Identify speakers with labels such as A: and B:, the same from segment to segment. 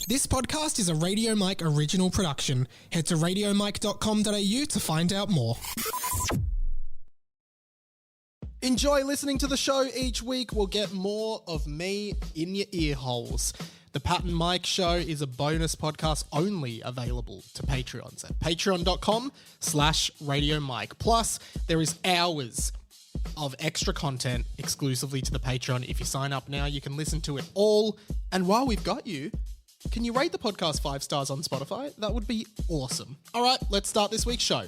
A: This podcast is a Radio Mike original production. Head to radiomike.com.au to find out more. Enjoy listening to the show. Each week we'll get more of me in your ear holes. The Pat and Mike Show is a bonus podcast only available to Patreons at patreon.com/Radio Mike. Plus, there is hours of extra content exclusively to the Patreon. If you sign up now, you can listen to it all. And while we've got you, can you rate the podcast 5 stars on Spotify? That would be awesome. All right, let's start this week's show.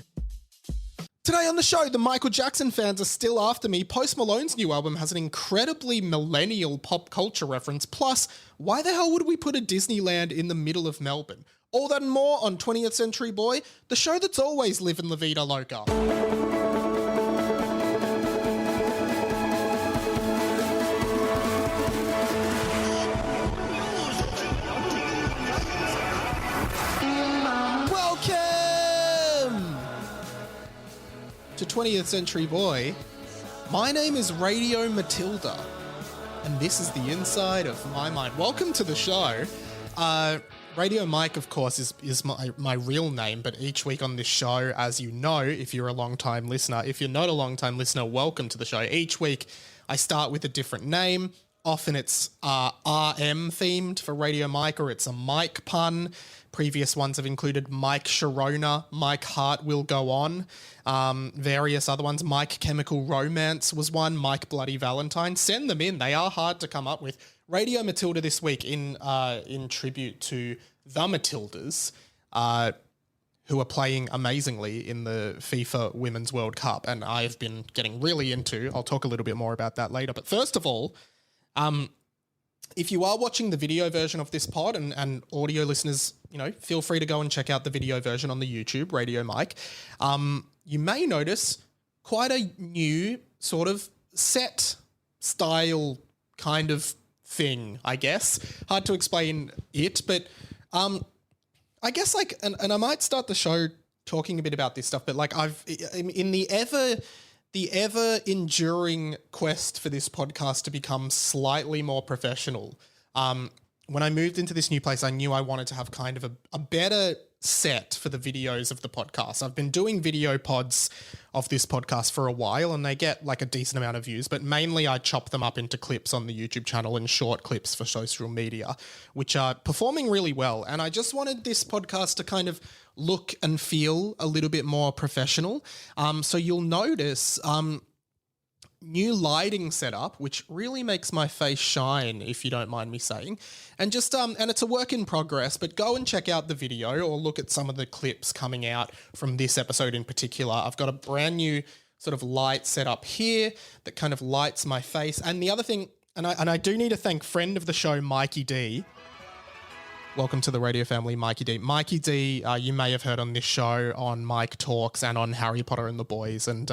A: Today on the show, the Michael Jackson fans are still after me. Post Malone's new album has an incredibly millennial pop culture reference. Plus, why the hell would we put a Disneyland in the middle of Melbourne? All that and more on 20th Century Boy, the show that's always living La Vida Loca. To 20th Century Boy. My name is Radio Matilda, and this is the inside of my mind. Welcome to the show. Radio Mike, of course, is my real name, but each week on this show, as you know, if you're a long-time listener, if you're not a long-time listener, welcome to the show. Each week, I start with a different name. Often it's RM themed for Radio Mike, or it's a Mike pun. Previous ones have included Mike Sharona, Mike Heart Will Go On, various other ones. Mike Chemical Romance was one, Mike Bloody Valentine. Send them in. They are hard to come up with. Radio Matilda this week in tribute to the Matildas, who are playing amazingly in the FIFA Women's World Cup. And I've been getting really into, I'll talk a little bit more about that later. But first of all, if you are watching the video version of this pod and audio listeners, feel free to go and check out the video version on the YouTube, Radio Mike. You may notice quite a new sort of set style kind of thing, I guess. Hard to explain it, but I guess and I might start the show talking a bit about this stuff, but in the ever enduring quest for this podcast to become slightly more professional. When I moved into this new place, I knew I wanted to have kind of a better set for the videos of the podcast. I've been doing video pods of this podcast for a while, and they get like a decent amount of views, but mainly I chop them up into clips on the YouTube channel and short clips for social media, which are performing really well. And I just wanted this podcast to kind of look and feel a little bit more professional. So you'll notice new lighting setup, which really makes my face shine, if you don't mind me saying. And just and it's a work in progress, but go and check out the video or look at some of the clips coming out from this episode in particular. I've got a brand new sort of light set up here that kind of lights my face. And the other thing, and I do need to thank friend of the show, Mikey D. Welcome to the radio family, Mikey D. Mikey D, you may have heard on this show on Mike Talks and on Harry Potter and the Boys, and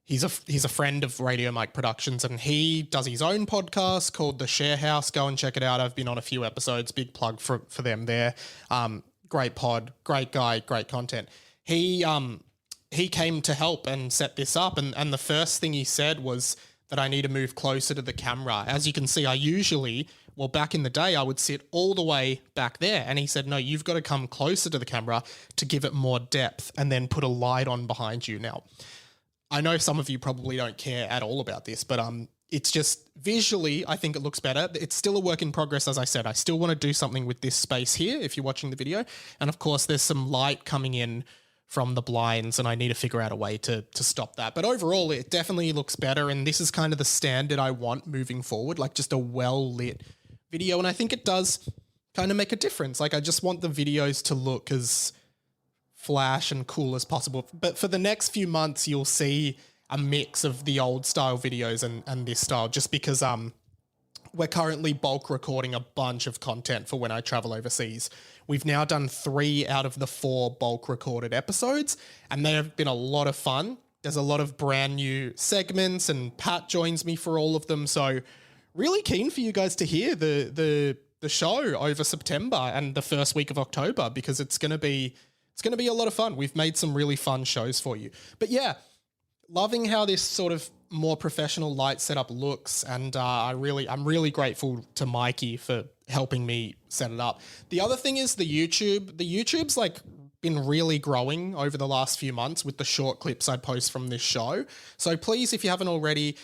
A: he's a friend of Radio Mike Productions, and he does his own podcast called The Share House. Go and check it out. I've been on a few episodes. Big plug for them there. Great pod, great guy, great content. He came to help and set this up, and the first thing he said was that I need to move closer to the camera. As you can see, back in the day, I would sit all the way back there. And he said, no, you've got to come closer to the camera to give it more depth and then put a light on behind you. Now, I know some of you probably don't care at all about this, but it's just visually, I think it looks better. It's still a work in progress, as I said. I still want to do something with this space here if you're watching the video. And of course, there's some light coming in from the blinds, and I need to figure out a way to stop that. But overall, it definitely looks better, and this is kind of the standard I want moving forward, like just a well-lit video. And I think it does kind of make a difference. Like, I just want the videos to look as flash and cool as possible. But for the next few months, you'll see a mix of the old style videos and this style, just because we're currently bulk recording a bunch of content for when I travel overseas. We've now done 3 out of the 4 bulk recorded episodes, and they have been a lot of fun. There's a lot of brand new segments, and Pat joins me for all of them. So really keen for you guys to hear the show over September and the first week of October, because it's going to be a lot of fun. We've made some really fun shows for you. But yeah, loving how this sort of more professional light setup looks, and I'm really grateful to Mikey for helping me set it up. The other thing is the YouTube. The YouTube's like been really growing over the last few months with the short clips I post from this show. So please, if you haven't already,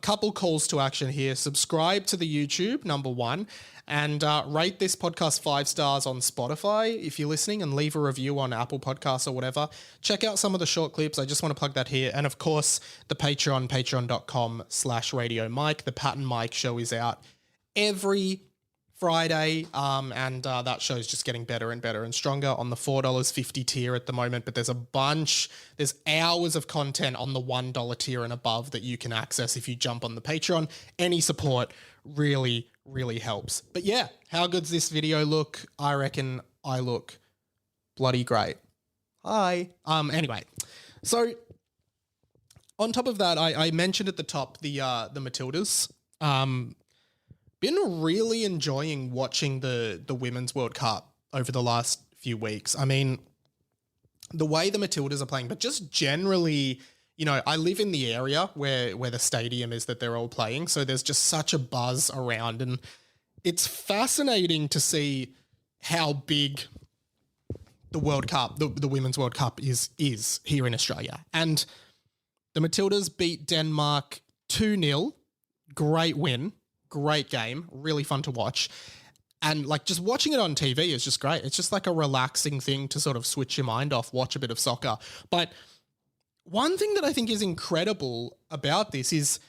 A: couple calls to action here. Subscribe to the YouTube, number one, and rate this podcast 5 stars on Spotify if you're listening, and leave a review on Apple Podcasts or whatever. Check out some of the short clips. I just want to plug that here. And of course, the Patreon, patreon.com/Radio Mike. The Pat and Mike show is out every Friday, and that show's just getting better and better and stronger on the $4.50 tier at the moment, but there's hours of content on the $1 tier and above that you can access if you jump on the Patreon. Any support really, really helps. But yeah, how good's this video look? I reckon I look bloody great. Hi. Anyway, so on top of that, I mentioned at the top the Matildas. Been really enjoying watching the Women's World Cup over the last few weeks. I mean, the way the Matildas are playing, but just generally, you know, I live in the area where the stadium is that they're all playing, so there's just such a buzz around, and it's fascinating to see how big the World Cup, the Women's World Cup is here in Australia. And the Matildas beat Denmark 2-0. Great win. Great game, really fun to watch. And like just watching it on TV is just great. It's just like a relaxing thing to sort of switch your mind off, watch a bit of soccer. But one thing that I think is incredible about this is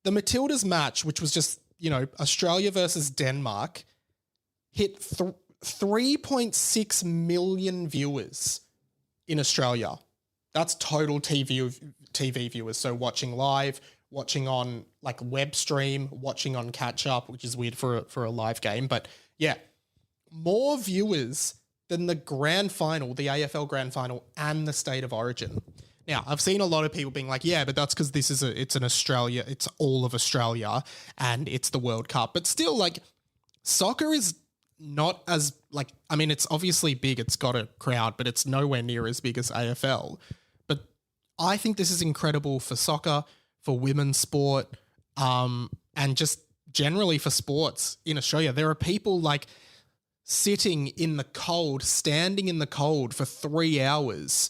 A: the Matildas match, which was just, you know, Australia versus Denmark, hit 3.6 million viewers in Australia. That's total TV viewers. So watching live, watching on like web stream, watching on catch up, which is weird for a live game. But yeah, more viewers than the grand final, the AFL grand final, and the State of Origin. Now, I've seen a lot of people being like, yeah, but that's because it's an Australia, it's all of Australia and it's the World Cup. But still, like, soccer is not as like, I mean, it's obviously big, it's got a crowd, but it's nowhere near as big as AFL. But I think this is incredible for soccer, for women's sport, and just generally for sports in Australia. There are people like sitting in the cold, standing in the cold for 3 hours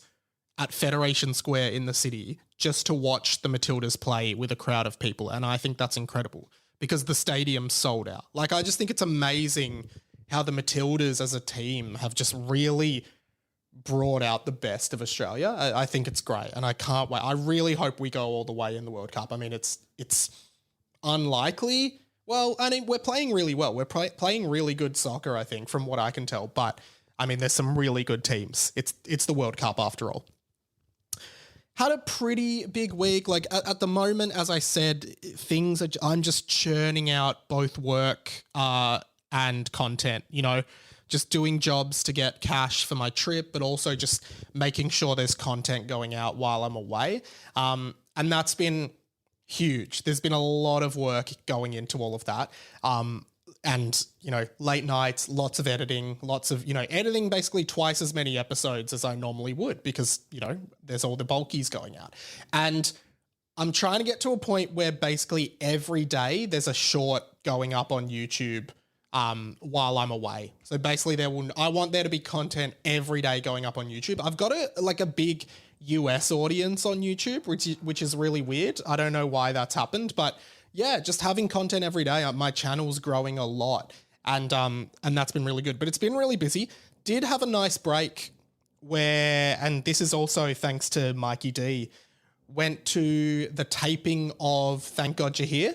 A: at Federation Square in the city just to watch the Matildas play with a crowd of people. And I think that's incredible because the stadium's sold out. Like, I just think it's amazing how the Matildas as a team have just really brought out the best of Australia. I think it's great, and I can't wait. I really hope we go all the way in the World Cup. I mean, it's unlikely. Well, I mean, we're playing really well. We're playing really good soccer, I think, from what I can tell. But I mean, there's some really good teams. It's the World Cup after all. Had a pretty big week. Like at the moment, as I said, I'm just churning out both work and content. You know, just doing jobs to get cash for my trip, but also just making sure there's content going out while I'm away. And that's been huge. There's been a lot of work going into all of that. And, you know, late nights, lots of editing, editing basically twice as many episodes as I normally would because, you know, there's all the bulkies going out. And I'm trying to get to a point where basically every day there's a short going up on YouTube while I'm away. So basically I want there to be content every day going up on YouTube. I've got a big US audience on YouTube, which is really weird. I don't know why that's happened, but yeah, just having content every day. My channel's growing a lot, and that's been really good. But it's been really busy. Did have a nice break and this is also thanks to Mikey D, went to the taping of Thank God You're Here,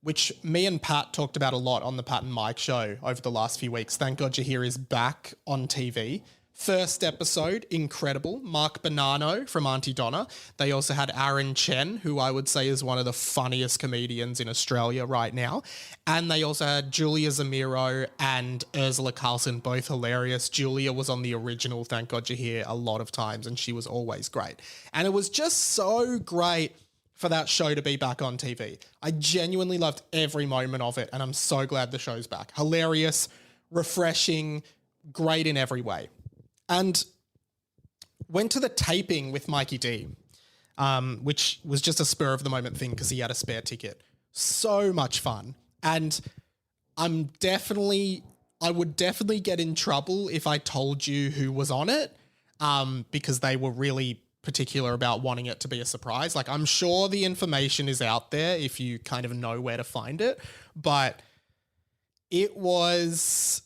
A: which me and Pat talked about a lot on the Pat and Mike show over the last few weeks. Thank God You're Here is back on TV. First episode, incredible. Mark Bonanno from Auntie Donna. They also had Aaron Chen, who I would say is one of the funniest comedians in Australia right now. And they also had Julia Zamiro and Ursula Carlson, both hilarious. Julia was on the original Thank God You're Here a lot of times, and she was always great. And it was just so great for that show to be back on TV. I genuinely loved every moment of it, and I'm so glad the show's back. Hilarious, refreshing, great in every way. And went to the taping with Mikey D. which was just a spur of the moment thing because he had a spare ticket. So much fun. And I would definitely get in trouble if I told you who was on it, because they were really particular about wanting it to be a surprise. Like, I'm sure the information is out there if you kind of know where to find it, but it was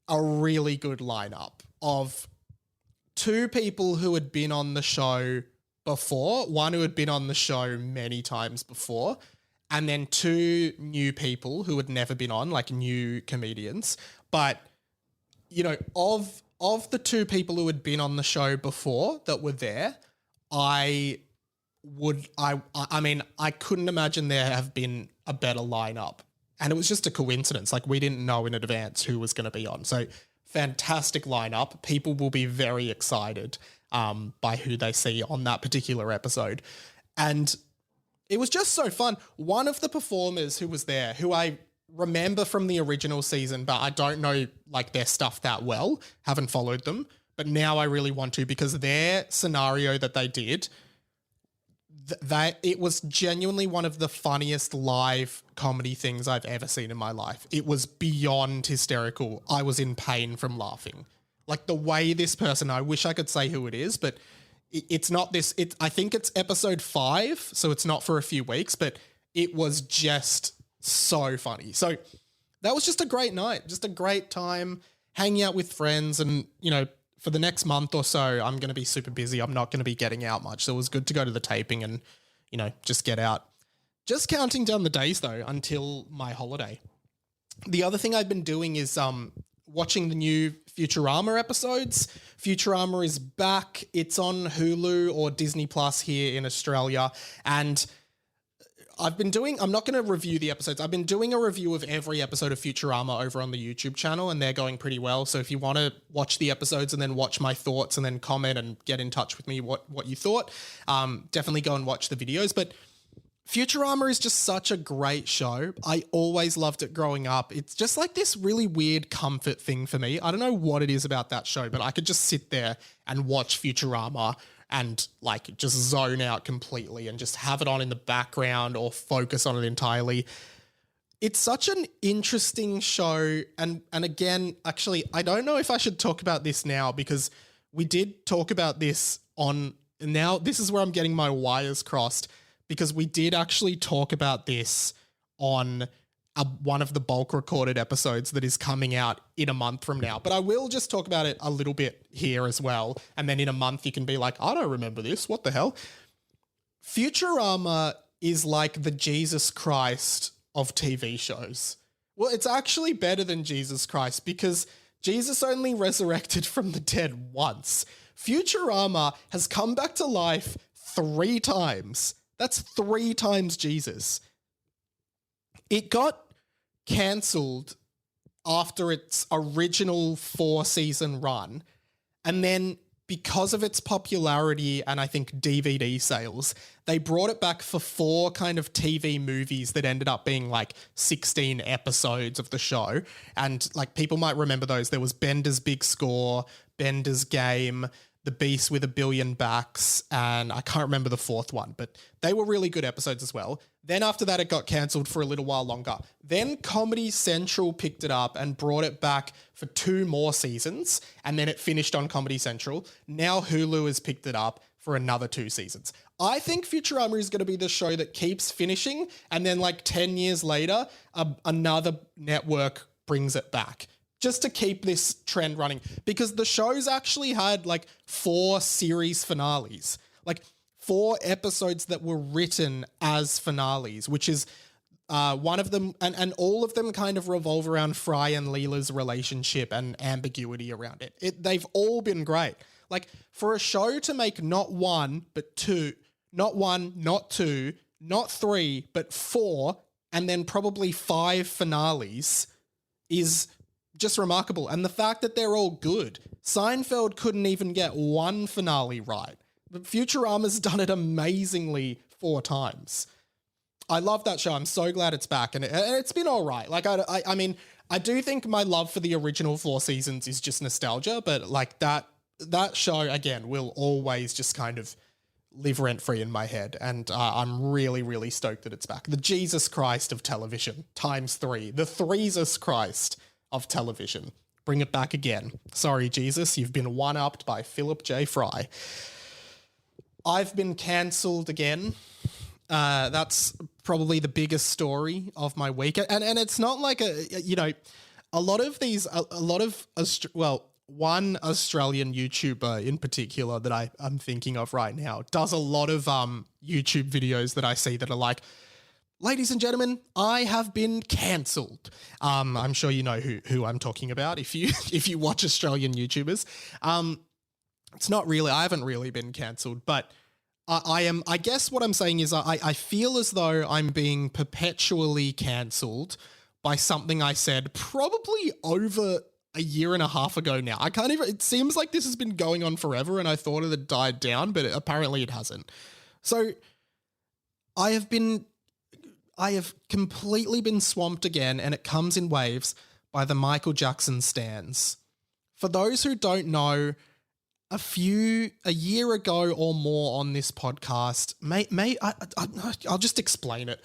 A: a really good lineup of two people who had been on the show before, one who had been on the show many times before, and then two new people who had never been on, like new comedians. But, you know, of the two people who had been on the show before that were there, I mean, I couldn't imagine there have been a better lineup. And it was just a coincidence. Like, we didn't know in advance who was going to be on. So fantastic lineup. People will be very excited by who they see on that particular episode. And it was just so fun. One of the performers who was there, who I remember from the original season, but I don't know like their stuff that well, haven't followed them. But now I really want to, because their scenario that they did, it was genuinely one of the funniest live comedy things I've ever seen in my life. It was beyond hysterical. I was in pain from laughing. Like, the way this person, I wish I could say who it is, but it's not this. I think it's episode 5, so it's not for a few weeks, but it was just so funny. So that was just a great night, just a great time hanging out with friends. And, you know, for the next month or so, I'm going to be super busy. I'm not going to be getting out much. So it was good to go to the taping and, you know, just get out. Just counting down the days, though, until my holiday. The other thing I've been doing is watching the new Futurama episodes. Futurama is back. It's on Hulu or Disney Plus here in Australia. And I'm not going to review the episodes. I've been doing a review of every episode of Futurama over on the YouTube channel, and they're going pretty well. So if you want to watch the episodes and then watch my thoughts and then comment and get in touch with me what you thought, definitely go and watch the videos. But Futurama is just such a great show. I always loved it growing up. It's just like this really weird comfort thing for me. I don't know what it is about that show, but I could just sit there and watch Futurama and like just zone out completely and just have it on in the background or focus on it entirely. It's such an interesting show. And again, actually, I don't know if I should talk about this now, because we did talk about this on, now this is where I'm getting my wires crossed, because we did actually talk about this on one of the bulk recorded episodes that is coming out in a month from now. But I will just talk about it a little bit here as well. And then in a month you can be like, I don't remember this. What the hell? Futurama is like the Jesus Christ of TV shows. Well, it's actually better than Jesus Christ, because Jesus only resurrected from the dead once. Futurama has come back to life 3 times. That's 3 times Jesus. It got cancelled after its original 4-season run, and then because of its popularity and I think DVD sales, they brought it back for 4 kind of TV movies that ended up being like 16 episodes of the show. And like, people might remember those. There was Bender's Big Score, Bender's Game, The Beast with a Billion Backs, and I can't remember the 4th one, but they were really good episodes as well. Then after that, it got cancelled for a little while longer. Then Comedy Central picked it up and brought it back for 2 more seasons, and then it finished on Comedy Central. Now Hulu has picked it up for another 2 seasons. I think Futurama is going to be the show that keeps finishing, and then like 10 years later, another network brings it back, just to keep this trend running, because the show's actually had like 4 series finales, like 4 episodes that were written as finales, which is one of them, and all of them kind of revolve around Fry and Leela's relationship and ambiguity around it. They've all been great. Like, for a show to make not 1, but 2, not 1, not 2, not 3, but 4, and then probably 5 finales is just remarkable. And the fact that they're all good. Seinfeld couldn't even get 1 finale right, but Futurama's done it amazingly 4 times. I love that show. I'm so glad it's back, and it's been all right. Like, I mean, I do think my love for the original 4 seasons is just nostalgia, but like that show again will always just kind of, live rent-free in my head, and I'm really, really stoked that it's back. The Jesus Christ of television, times 3. The Threesus Christ of television. Bring it back again. Sorry, Jesus, you've been one-upped by Philip J. Fry. I've been cancelled again. That's probably the biggest story of my week. And it's not like one Australian YouTuber in particular that I'm thinking of right now does a lot of YouTube videos that I see that are like, ladies and gentlemen, I have been cancelled. I'm sure you know who I'm talking about if you watch Australian YouTubers. It's not really, I haven't really been cancelled, but I guess what I'm saying is I feel as though I'm being perpetually cancelled by something I said probably over a year and a half ago now. It seems like this has been going on forever and I thought it had died down, but apparently it hasn't. So I have completely been swamped again, and it comes in waves, by the Michael Jackson stans. For those who don't know, a year ago or more on this podcast, I'll just explain it.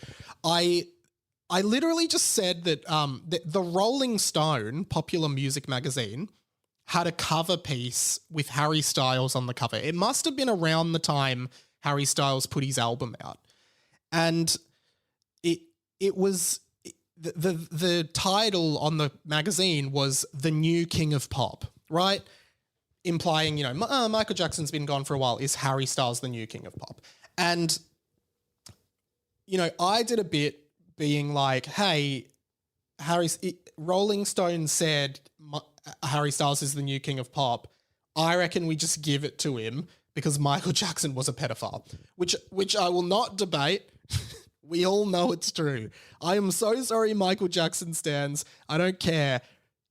A: I literally just said that the Rolling Stone, popular music magazine, had a cover piece with Harry Styles on the cover. It must have been around the time Harry Styles put his album out. And it was the title on the magazine was The New King of Pop, right? Implying, Michael Jackson's been gone for a while. Is Harry Styles the new king of pop? And, I did a bit being like, hey, Rolling Stone said Harry Styles is the new king of pop. I reckon we just give it to him because Michael Jackson was a pedophile, which I will not debate. We all know it's true. I am so sorry, Michael Jackson stans. I don't care.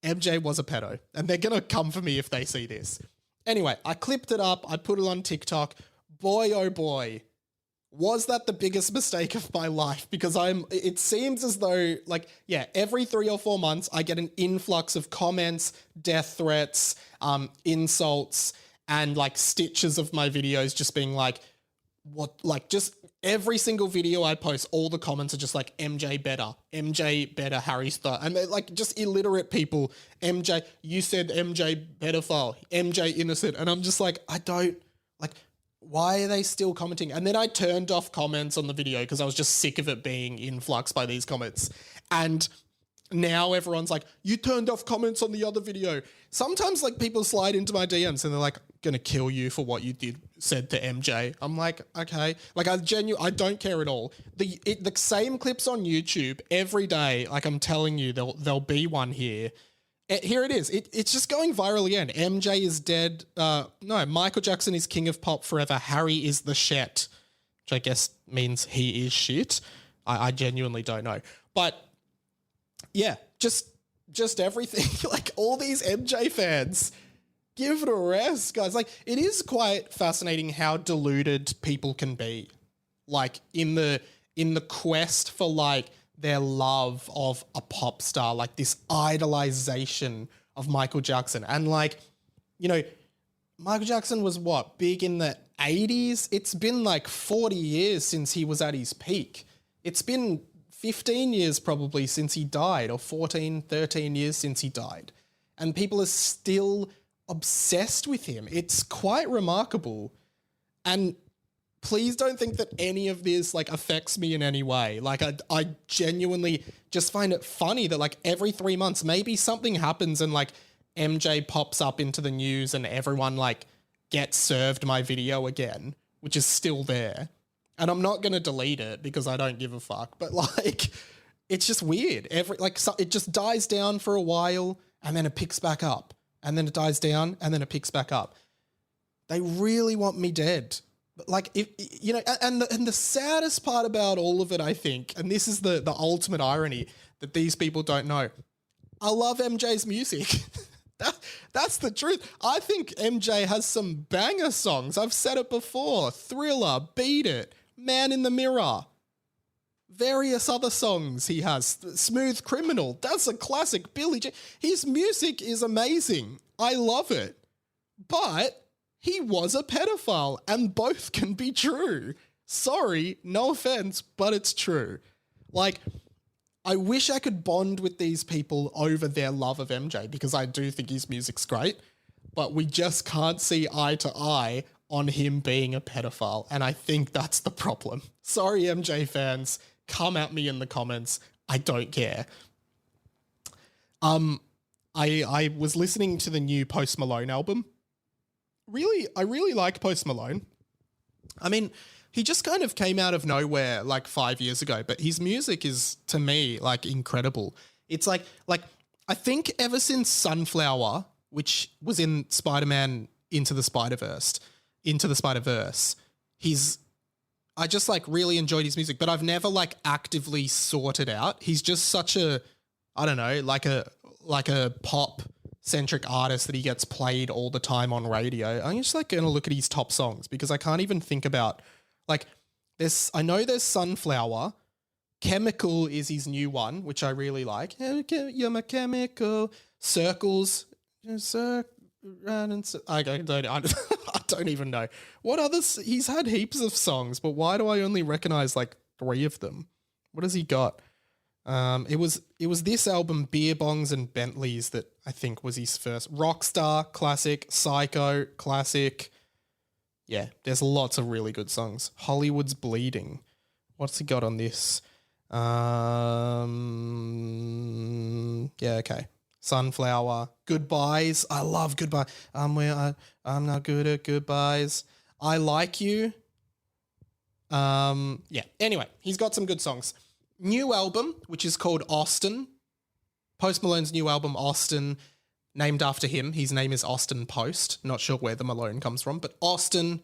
A: MJ was a pedo, and they're going to come for me if they see this. Anyway, I clipped it up. I put it on TikTok. Boy, oh boy, was that the biggest mistake of my life, because it seems as though, every 3 or 4 months, I get an influx of comments, death threats, insults, and stitches of my videos just being just every single video I post, all the comments are just like, MJ better, Harry Styles. And they're just illiterate people. MJ, you said MJ pedophile, MJ innocent. And I'm just why are they still commenting? And then I turned off comments on the video because I was just sick of it being influxed by these comments. And now everyone's like, you turned off comments on the other video. Sometimes people slide into my DMs and they're like, gonna kill you for what you said to MJ. I'm like, okay. I don't care at all. The same clips on YouTube every day. I'm telling you, there'll be one here. Here it is. It's just going viral again. MJ is dead. No, Michael Jackson is king of pop forever. Harry is the shit, which I guess means he is shit. I genuinely don't know. But yeah, just everything. All these MJ fans, give it a rest, guys. It is quite fascinating how deluded people can be. In the quest for their love of a pop star, this idolization of Michael Jackson. And Michael Jackson was big in the 80s? It's been 40 years since he was at his peak. It's been 15 years probably since he died, or 14, 13 years since he died. And people are still obsessed with him. It's quite remarkable. And please don't think that any of this affects me in any way. I genuinely just find it funny that every 3 months, maybe something happens and MJ pops up into the news and everyone gets served my video again, which is still there. And I'm not going to delete it because I don't give a fuck. But it's just weird. It just dies down for a while and then it picks back up. And then it dies down and then it picks back up. They really want me dead. But and the saddest part about all of it, I think, and this is the ultimate irony that these people don't know, I love MJ's music. That's the truth. I think MJ has some banger songs. I've said it before. Thriller, Beat It, Man in the Mirror, various other songs he has. Smooth Criminal, that's a classic. Billie Jean. His music is amazing. I love it. But he was a pedophile, and both can be true. Sorry, no offense, but it's true. Like, I wish I could bond with these people over their love of MJ because I do think his music's great, but we just can't see eye to eye on him being a pedophile, and I think that's the problem. Sorry, MJ fans, come at me in the comments. I don't care. I was listening to the new Post Malone album. I really like Post Malone. I mean, he just kind of came out of nowhere like 5 years ago, but his music is, to me, like incredible. It's like I think ever since Sunflower, which was in Spider-Man Into the Spider-Verse, I just like really enjoyed his music, but I've never like actively sought it out. He's just such a, I don't know, like a pop centric artist that he gets played all the time on radio. I'm just like going to look at his top songs because I can't even think about like I know there's Sunflower. Chemical is his new one, which I really like. You're my chemical. Circles. I don't even know. What others? He's had heaps of songs, but why do I only recognize like 3 of them? What has he got? It was this album, Beer Bongs and Bentleys, that I think was his first. Rockstar, classic. Psycho, classic. Yeah, there's lots of really good songs. Hollywood's Bleeding. What's he got on this? Yeah, okay. Sunflower. Goodbyes. I love Goodbye. I'm not good at goodbyes. I Like You. Yeah. Anyway, he's got some good songs. New album, which is called Austin. Post Malone's new album, Austin, named after him. His name is Austin Post. Not sure where the Malone comes from, but Austin,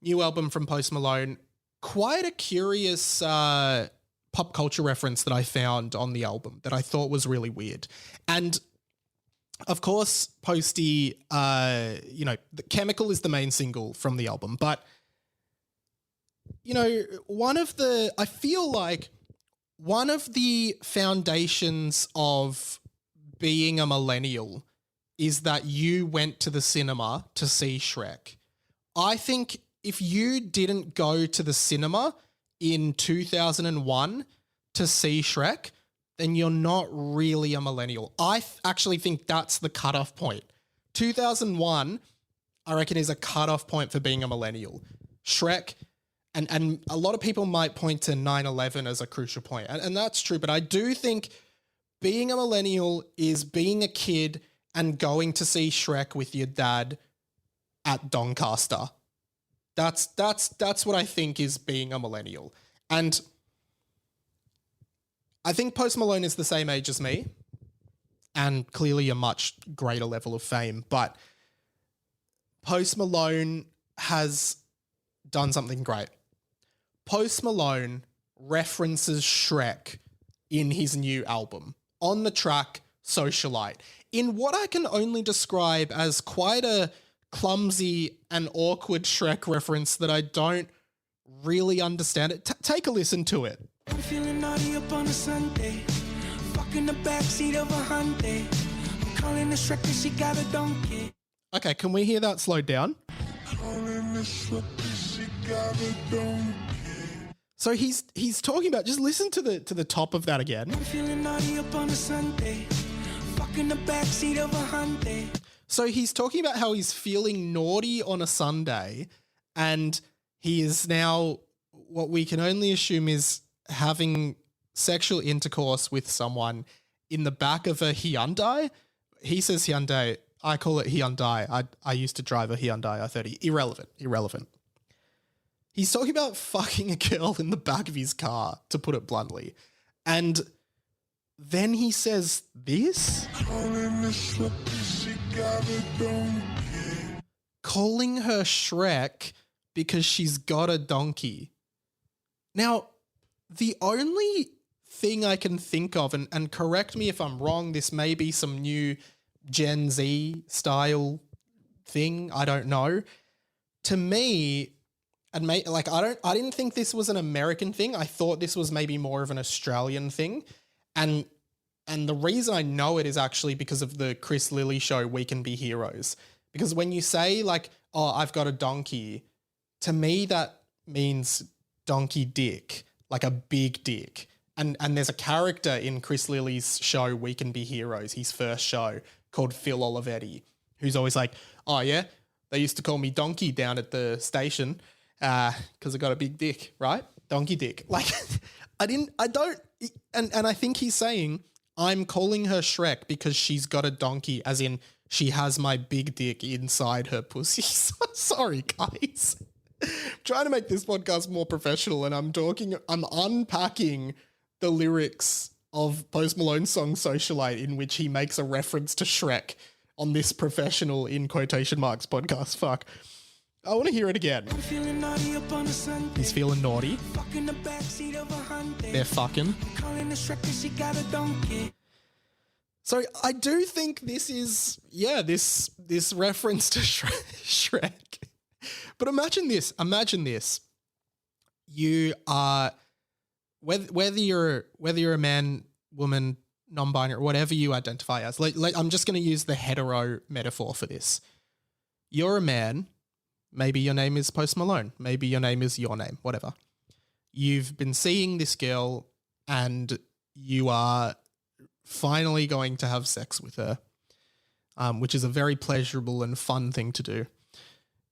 A: new album from Post Malone. Quite a curious pop culture reference that I found on the album that I thought was really weird. And of course, Posty, the Chemical is the main single from the album, but I feel like one of the foundations of being a millennial is that you went to the cinema to see Shrek. I think if you didn't go to the cinema in 2001 to see Shrek, then you're not really a millennial. I actually think that's the cutoff point. 2001, I reckon, is a cutoff point for being a millennial. Shrek, and a lot of people might point to 9/11 as a crucial point, and that's true, but I do think being a millennial is being a kid and going to see Shrek with your dad at Doncaster. That's what I think is being a millennial. And I think Post Malone is the same age as me and clearly a much greater level of fame, but Post Malone has done something great. Post Malone references Shrek in his new album on the track Socialite in what I can only describe as quite a clumsy and awkward Shrek reference that I don't really understand it. Take a listen to it.
B: I'm feeling naughty up on a Sunday, fucking the backseat of a Hyundai. I'm calling the Shrek and she got a donkey.
A: Okay, can we hear that slowed down?
B: Calling the Shrek and she got a donkey.
A: So he's talking about, just listen to the top of that again.
B: I'm feeling naughty up on a Sunday, fucking the backseat of a Hyundai.
A: So he's talking about how he's feeling naughty on a Sunday, and he is now what we can only assume is having sexual intercourse with someone in the back of a Hyundai. He says Hyundai. I call it Hyundai. I used to drive a Hyundai i30. Irrelevant. He's talking about fucking a girl in the back of his car, to put it bluntly. And then he says this. Calling her Shrek because she's got a donkey. Now, the only thing I can think of, and correct me if I'm wrong, this may be some new Gen Z style thing, I don't know. To me, I didn't think this was an American thing. I thought this was maybe more of an Australian thing. And the reason I know it is actually because of the Chris Lilly show, We Can Be Heroes. Because when you say like, oh, I've got a donkey, to me that means donkey dick, like a big dick. And there's a character in Chris Lilly's show, We Can Be Heroes, his first show, called Phil Olivetti, who's always like, oh yeah, they used to call me donkey down at the station because I got a big dick, right? Donkey dick. Like, and I think he's saying, I'm calling her Shrek because she's got a donkey, as in she has my big dick inside her pussy. Sorry, guys. I'm trying to make this podcast more professional, and I'm unpacking the lyrics of Post Malone's song Socialite, in which he makes a reference to Shrek on this professional, in quotation marks, podcast. Fuck. I want to hear it again. He's feeling naughty. They're fucking. So I do think this is, this reference to Shrek. But imagine this. You are, whether you're a man, woman, non-binary, whatever you identify as, like I'm just going to use the hetero metaphor for this. You're a man. Maybe your name is Post Malone. Maybe your name is your name, whatever. You've been seeing this girl and you are finally going to have sex with her, which is a very pleasurable and fun thing to do.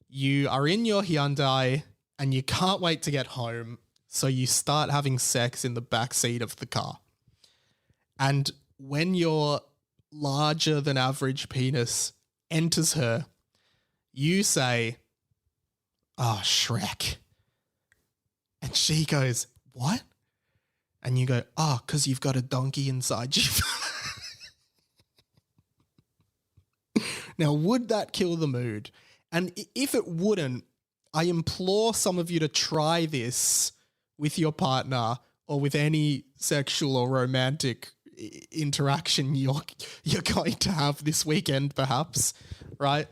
A: You are in your Hyundai and you can't wait to get home, so you start having sex in the back seat of the car. And when your larger than average penis enters her, you say, oh, Shrek. And she goes, what? And you go, oh, because you've got a donkey inside you. Now, would that kill the mood? And if it wouldn't, I implore some of you to try this with your partner or with any sexual or romantic interaction you're going to have this weekend, perhaps, right?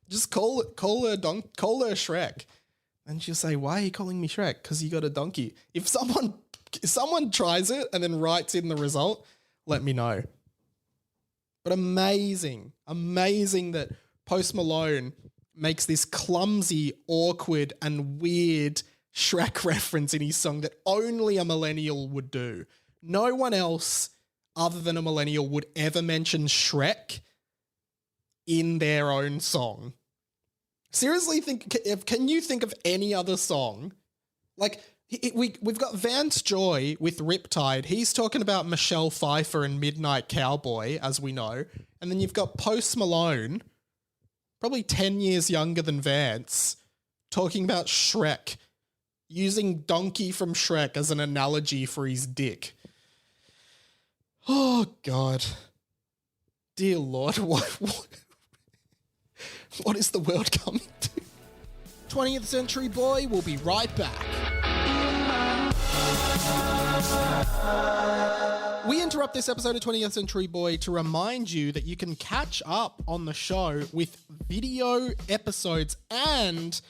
A: Just call her Shrek. And she'll say, why are you calling me Shrek? Because you got a donkey. If someone tries it and then writes in the result, let me know. But amazing that Post Malone makes this clumsy, awkward, and weird Shrek reference in his song that only a millennial would do. No one else other than a millennial would ever mention Shrek in their own song. Seriously, can you think of any other song? Like, we've got Vance Joy with Riptide. He's talking about Michelle Pfeiffer and Midnight Cowboy, as we know. And then you've got Post Malone, probably 10 years younger than Vance, talking about Shrek, using donkey from Shrek as an analogy for his dick. Oh, God. Dear Lord, what is the world coming to? 20th Century Boy will be right back. We interrupt this episode of 20th Century Boy to remind you that you can catch up on the show with video episodes and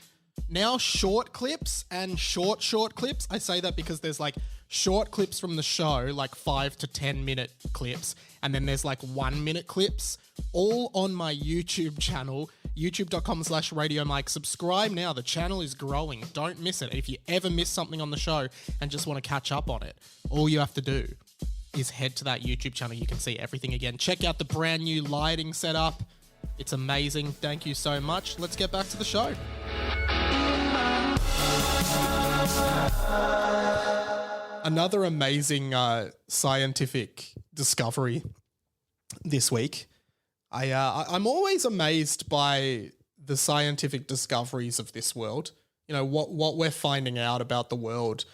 A: now short clips and short clips. I say that because there's like short clips from the show, like 5 to 10 minute clips, and then there's like 1 minute clips, all on my YouTube channel, youtube.com/Radio Mike. Subscribe now. The channel is growing. Don't miss it. If you ever miss something on the show and just want to catch up on it, all you have to do is head to that YouTube channel. You can see everything again. Check out the brand new lighting setup. It's amazing. Thank you so much. Let's get back to the show. Another amazing scientific discovery this week. I'm always amazed by the scientific discoveries of this world. You know, what we're finding out about the world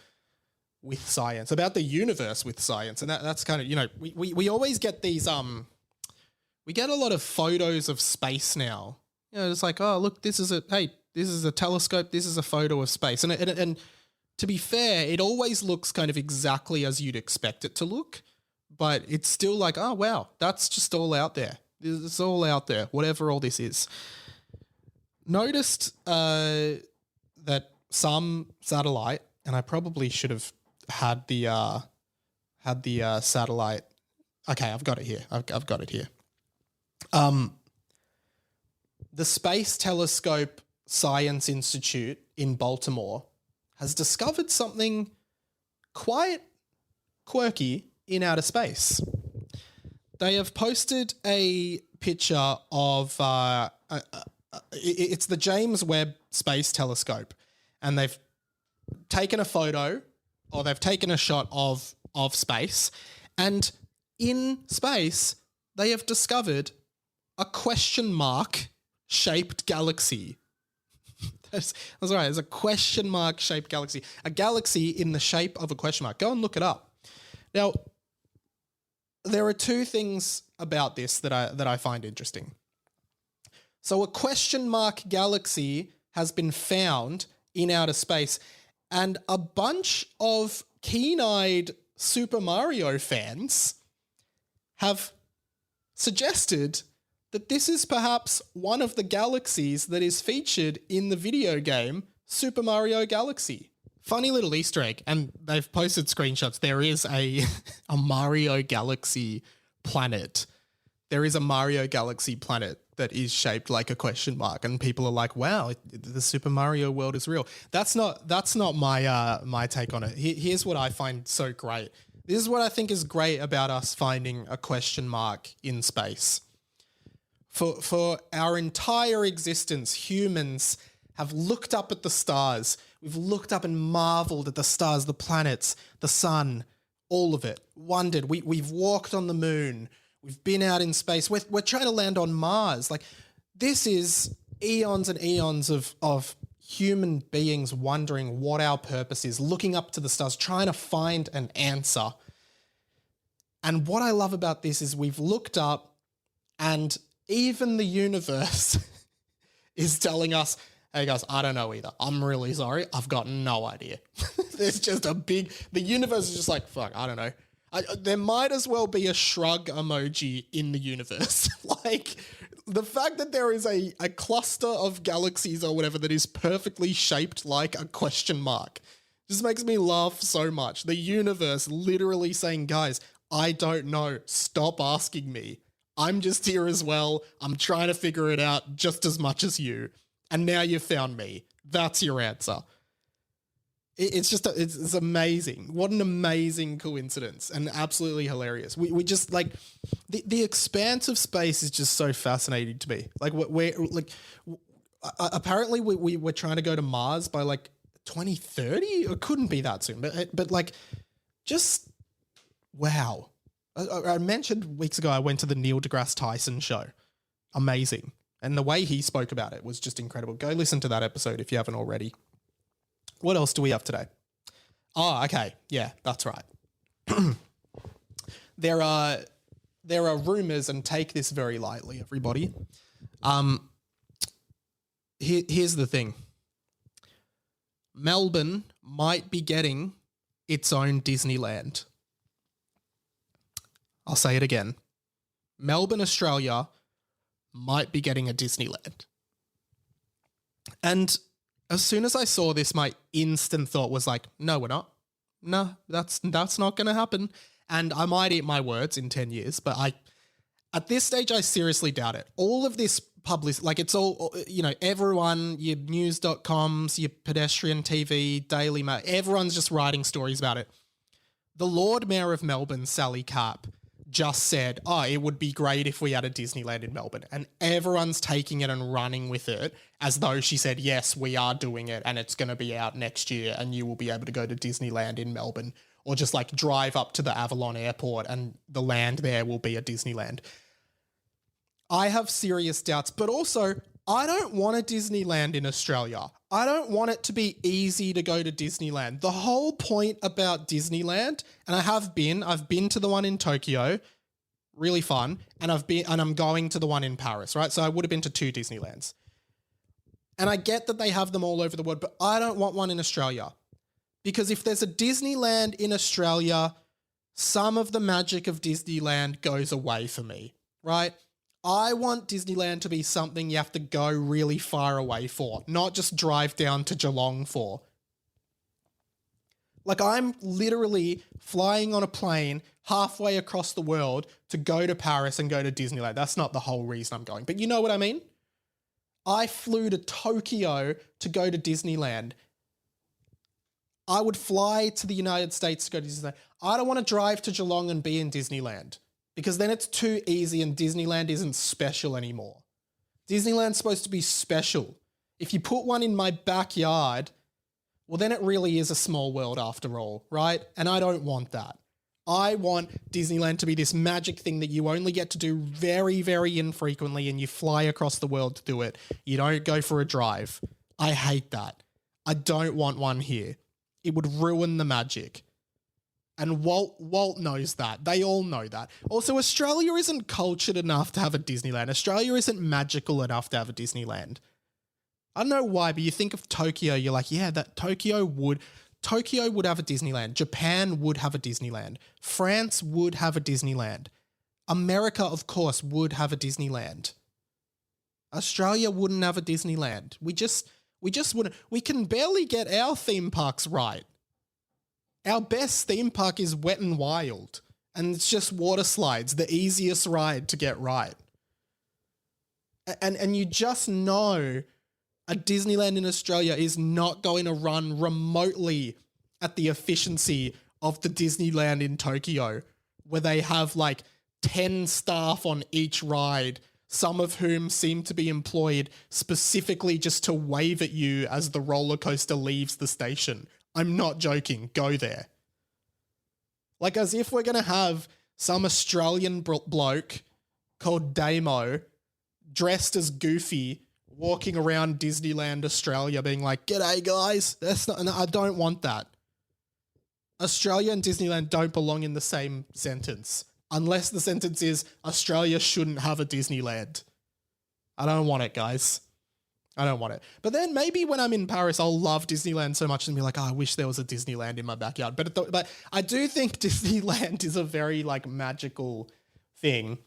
A: with science, about the universe with science. And that's kind of, you know, we always get these, we get a lot of photos of space now. You know, it's like, oh, look, this is a telescope, this is a photo of space. And to be fair, it always looks kind of exactly as you'd expect it to look, but it's still like, oh, wow, that's just all out there. It's all out there, whatever all this is. Noticed that some satellite, and I probably should have had the satellite. Okay, I've got it here. I've got it here. The Space Telescope Science Institute in Baltimore has discovered something quite quirky in outer space. They have posted a picture of it's the James Webb Space Telescope, and they've taken a photo or they've taken a shot of space, and in space they have discovered a question mark shaped galaxy. That's right. There's a question mark shaped galaxy, a galaxy in the shape of a question mark. Go and look it up. Now, there are two things about this that I find interesting. So a question mark galaxy has been found in outer space, and a bunch of keen-eyed Super Mario fans have suggested that this is perhaps one of the galaxies that is featured in the video game Super Mario Galaxy. Funny little Easter egg, and they've posted screenshots. There is a Mario Galaxy planet. There is a Mario Galaxy planet that is shaped like a question mark, and people are like, "Wow, the Super Mario world is real." That's not my take on it. Here's what I find so great. This is what I think is great about us finding a question mark in space. For our entire existence, humans have looked up at the stars. We've looked up and marveled at the stars, the planets, the sun, all of it. Wondered. We've walked on the moon. We've been out in space. We're trying to land on Mars. Like, this is eons and eons of human beings wondering what our purpose is, looking up to the stars, trying to find an answer. And what I love about this is we've looked up, and even the universe is telling us, "Hey guys, I don't know either. I'm really sorry. I've got no idea." There's just the universe is just like, fuck, I don't know. There might as well be a shrug emoji in the universe. Like, the fact that there is a cluster of galaxies or whatever that is perfectly shaped like a question mark just makes me laugh so much. The universe literally saying, "Guys, I don't know. Stop asking me. I'm just here as well. I'm trying to figure it out just as much as you. And now you've found me. That's your answer." It's amazing. What an amazing coincidence, and absolutely hilarious. We just like the expanse of space is just so fascinating to me. Like apparently we're trying to go to Mars by like 2030. It couldn't be that soon, but like, just wow. I mentioned weeks ago I went to the Neil deGrasse Tyson show. Amazing. And the way he spoke about it was just incredible. Go listen to that episode if you haven't already. What else do we have today? Oh, okay. Yeah, that's right. There are rumors, and take this very lightly, everybody. Here's the thing. Melbourne might be getting its own Disneyland. I'll say it again. Melbourne, Australia might be getting a Disneyland. And as soon as I saw this, my instant thought was like, no, we're not. No, that's not going to happen. And I might eat my words in 10 years, but at this stage, I seriously doubt it. All of this publicity, like, it's all, everyone, your news.coms, your pedestrian TV, Daily Mail, everyone's just writing stories about it. The Lord Mayor of Melbourne, Sally Carp, just said, it would be great if we had a Disneyland in Melbourne. And everyone's taking it and running with it as though she said, yes, we are doing it and it's going to be out next year and you will be able to go to Disneyland in Melbourne, or just like drive up to the Avalon airport and the land there will be a Disneyland. I have serious doubts, but also I don't want a Disneyland in Australia. I don't want it to be easy to go to Disneyland. The whole point about Disneyland, and I've been to the one in Tokyo, really fun, and I'm going to the one in Paris, right? So I would have been to 2 Disneylands. And I get that they have them all over the world, but I don't want one in Australia. Because if there's a Disneyland in Australia, some of the magic of Disneyland goes away for me, right? I want Disneyland to be something you have to go really far away for, not just drive down to Geelong for. Like, I'm literally flying on a plane halfway across the world to go to Paris and go to Disneyland. That's not the whole reason I'm going, but you know what I mean? I flew to Tokyo to go to Disneyland. I would fly to the United States to go to Disneyland. I don't want to drive to Geelong and be in Disneyland because then it's too easy and Disneyland isn't special anymore. Disneyland's supposed to be special. If you put one in my backyard, well, then it really is a small world after all, right? And I don't want that. I want Disneyland to be this magic thing that you only get to do very, very infrequently and you fly across the world to do it. You don't go for a drive. I hate that. I don't want one here. It would ruin the magic. And Walt knows that. They all know that. Also, Australia isn't cultured enough to have a Disneyland. Australia isn't magical enough to have a Disneyland. I don't know why, but you think of Tokyo, you're like, yeah, that Tokyo would have a Disneyland. Japan would have a Disneyland. France would have a Disneyland. America, of course, would have a Disneyland. Australia wouldn't have a Disneyland. We just wouldn't. We can barely get our theme parks right. Our best theme park is Wet n Wild, and it's just water slides, the easiest ride to get right. And you just know a Disneyland in Australia is not going to run remotely at the efficiency of the Disneyland in Tokyo, where they have like 10 staff on each ride, some of whom seem to be employed specifically just to wave at you as the roller coaster leaves the station. I'm not joking. Go there. Like as if we're going to have some Australian bloke called Damo dressed as Goofy walking around Disneyland Australia being like, "G'day guys." I don't want that. Australia and Disneyland don't belong in the same sentence. Unless the sentence is Australia shouldn't have a Disneyland. I don't want it, guys. I don't want it. But then maybe when I'm in Paris, I'll love Disneyland so much and be like, oh, I wish there was a Disneyland in my backyard. But I do think Disneyland is a very like magical thing.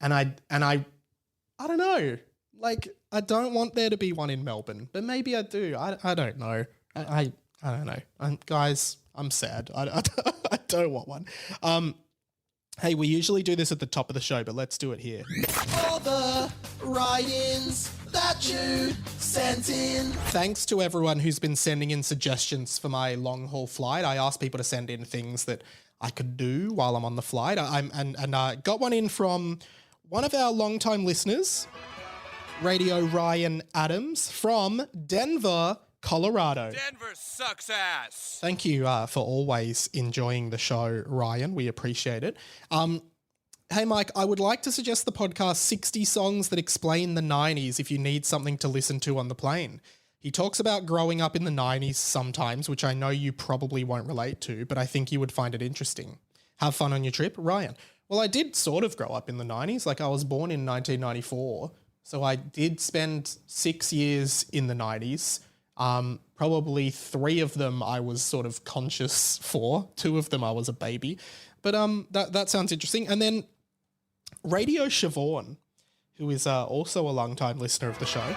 A: And I don't know. Like, I don't want there to be one in Melbourne, but maybe I do. I don't know. I don't know. Guys, I'm sad. I don't want one. Hey, we usually do this at the top of the show, but let's do it here. All the write-ins that you sent in. Thanks to everyone who's been sending in suggestions for my long-haul flight. I asked people to send in things that I could do while I'm on the flight. I got one in from one of our longtime listeners, Radio Ryan Adams from Denver, Colorado.
C: Denver sucks ass.
A: Thank you for always enjoying the show, Ryan. We appreciate it. Hey, Mike, I would like to suggest the podcast 60 Songs That Explain the 90s if you need something to listen to on the plane. He talks about growing up in the 90s sometimes, which I know you probably won't relate to, but I think you would find it interesting. Have fun on your trip, Ryan. Well, I did sort of grow up in the 90s. Like, I was born in 1994, so I did spend 6 years in the 90s. Probably 3 of them I was sort of conscious for. 2 of them I was a baby. But that sounds interesting. And then Radio Siobhan, who is also a long-time listener of the show.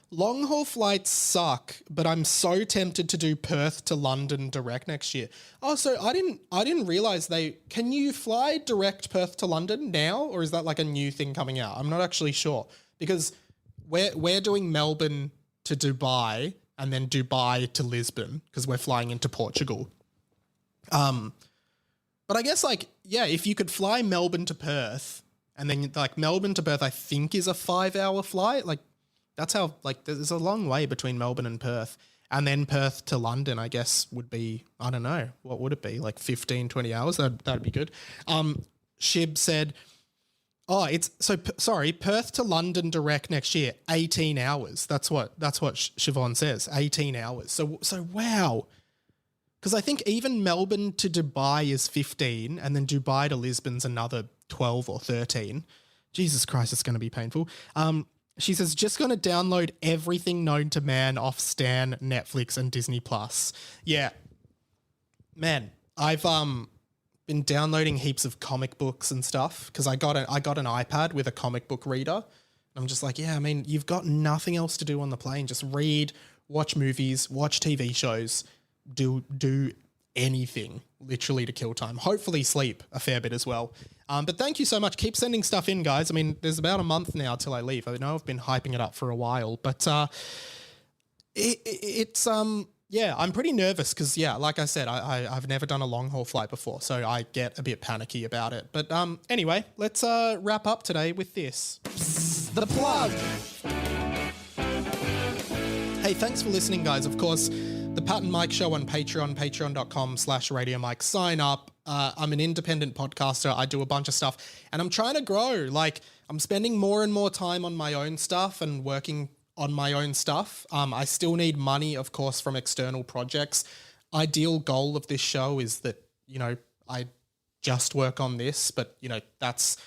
A: Long-haul flights suck, but I'm so tempted to do Perth to London direct next year. Oh, so I didn't realise can you fly direct Perth to London now, or is that like a new thing coming out? I'm not actually sure, because we're doing Melbourne to Dubai and then Dubai to Lisbon because we're flying into Portugal. But I guess if you could fly Melbourne to Perth and then like Melbourne to Perth, I think is a 5-hour flight. Like that's how there's a long way between Melbourne and Perth, and then Perth to London, I guess would be, I don't know, what would it be? Like 15, 20 hours. That'd be good. Shib said, Perth to London direct next year, 18 hours. That's what Siobhan says, 18 hours. So wow. Because I think even Melbourne to Dubai is 15 and then Dubai to Lisbon's another 12 or 13. Jesus Christ, it's going to be painful. She says, just going to download everything known to man off Stan, Netflix and Disney+. Yeah. Man, I've been downloading heaps of comic books and stuff because I got an iPad with a comic book reader. I'm just like, yeah, I mean, you've got nothing else to do on the plane. Just read, watch movies, watch TV shows, do anything literally to kill time. Hopefully sleep a fair bit as well. But thank you so much. Keep sending stuff in, guys. I mean, there's about a month now till I leave. I know I've been hyping it up for a while, but I'm pretty nervous because, like I said, I've never done a long haul flight before, so I get a bit panicky about it. But anyway, let's wrap up today with this. Psst, the plug. Hey, thanks for listening, guys. Of course, the Pat and Mike Show on Patreon, patreon.com/Radio Mike. Sign up. I'm an independent podcaster. I do a bunch of stuff, and I'm trying to grow. Like, I'm spending more and more time on my own stuff and working on my own stuff. I still need money, of course, from external projects. Ideal goal of this show is that, I just work on this, but, that's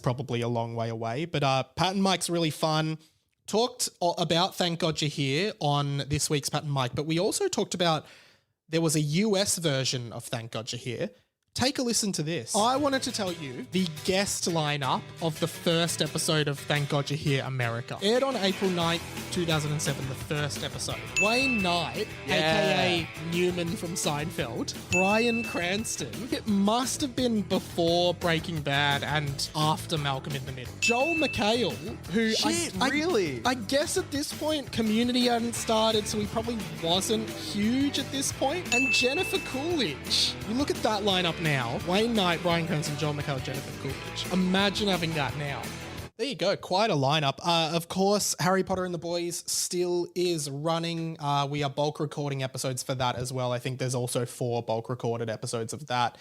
A: probably a long way away. But Pat and Mike's really fun. Talked about Thank God You're Here on this week's Pat and Mike, but we also talked about there was a US version of Thank God You're Here. Take a listen to this. I wanted to tell you the guest lineup of the first episode of Thank God You're Here America. Aired on April 9th, 2007, the first episode. Wayne Knight, aka Newman from Seinfeld. Bryan Cranston. It must have been before Breaking Bad and after Malcolm in the Middle. Joel McHale, who
D: really?
A: I guess at this point Community hadn't started, so he probably wasn't huge at this point. And Jennifer Coolidge. You look at that lineup now. Wayne Knight, Bryan Cranston, Joel McHale, Jennifer Coolidge. Imagine having that now. There you go. Quite a lineup. Of course, Harry Potter and the Boys still is running. We are bulk recording episodes for that as well. I think there's also 4 bulk recorded episodes of that,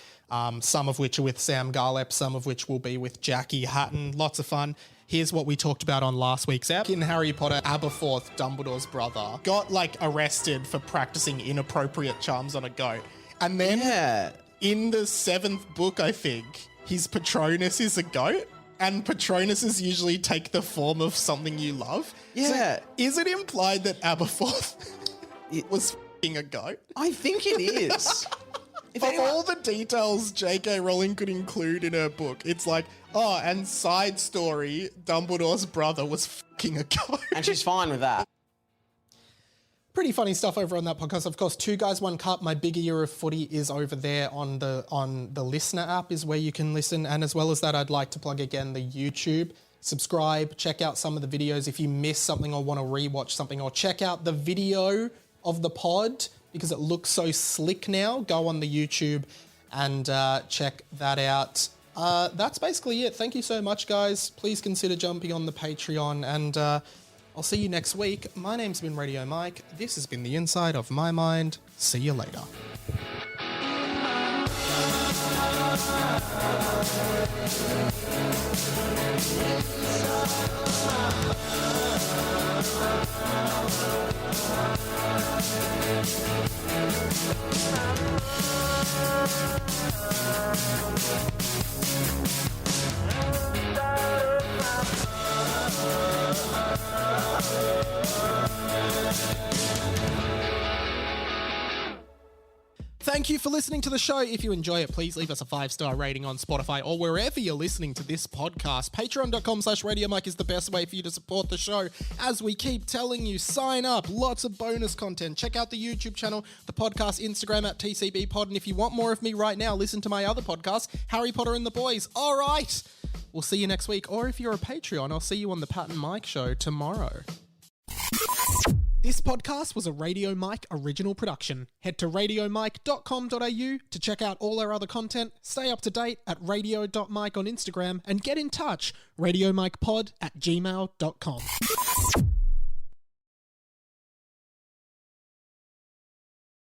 A: some of which are with Sam Garlep, some of which will be with Jackie Hatton. Lots of fun. Here's what we talked about on last week's app. In Harry Potter, Aberforth, Dumbledore's brother, got arrested for practicing inappropriate charms on a goat. And then in the 7th book, I think, his Patronus is a goat. And Patronuses usually take the form of something you love.
D: Yeah.
A: So is it implied that Aberforth was f***ing a goat?
D: I think it is.
A: All the details J.K. Rowling could include in her book, it's like, and side story, Dumbledore's brother was f***ing a goat.
D: And she's fine with that.
A: Pretty funny stuff over on that podcast. Of course, 2 Guys, 1 Cup, my bigger year of footy is over there on the listener app is where you can listen. And as well as that, I'd like to plug again the YouTube. Subscribe, check out some of the videos if you miss something or want to rewatch something, or check out the video of the pod because it looks so slick now. Go on the YouTube and check that out. That's basically it. Thank you so much, guys. Please consider jumping on the Patreon, and I'll see you next week. My name's been Radio Mike. This has been the Inside of My Mind. See you later. Thank you for listening to the show. If you enjoy it, please leave us a 5-star rating on Spotify or wherever you're listening to this podcast. Patreon.com/Radio Mike is the best way for you to support the show. As we keep telling you, sign up. Lots of bonus content. Check out the YouTube channel, the podcast, Instagram at TCBpod. And if you want more of me right now, listen to my other podcast, Harry Potter and the Boys. All right. We'll see you next week. Or if you're a Patreon, I'll see you on the Pat and Mike Show tomorrow. This podcast was a Radio Mike original production. Head to radiomike.com.au to check out all our other content, stay up to date at radio.mike on Instagram, and get in touch, radiomikepod@gmail.com.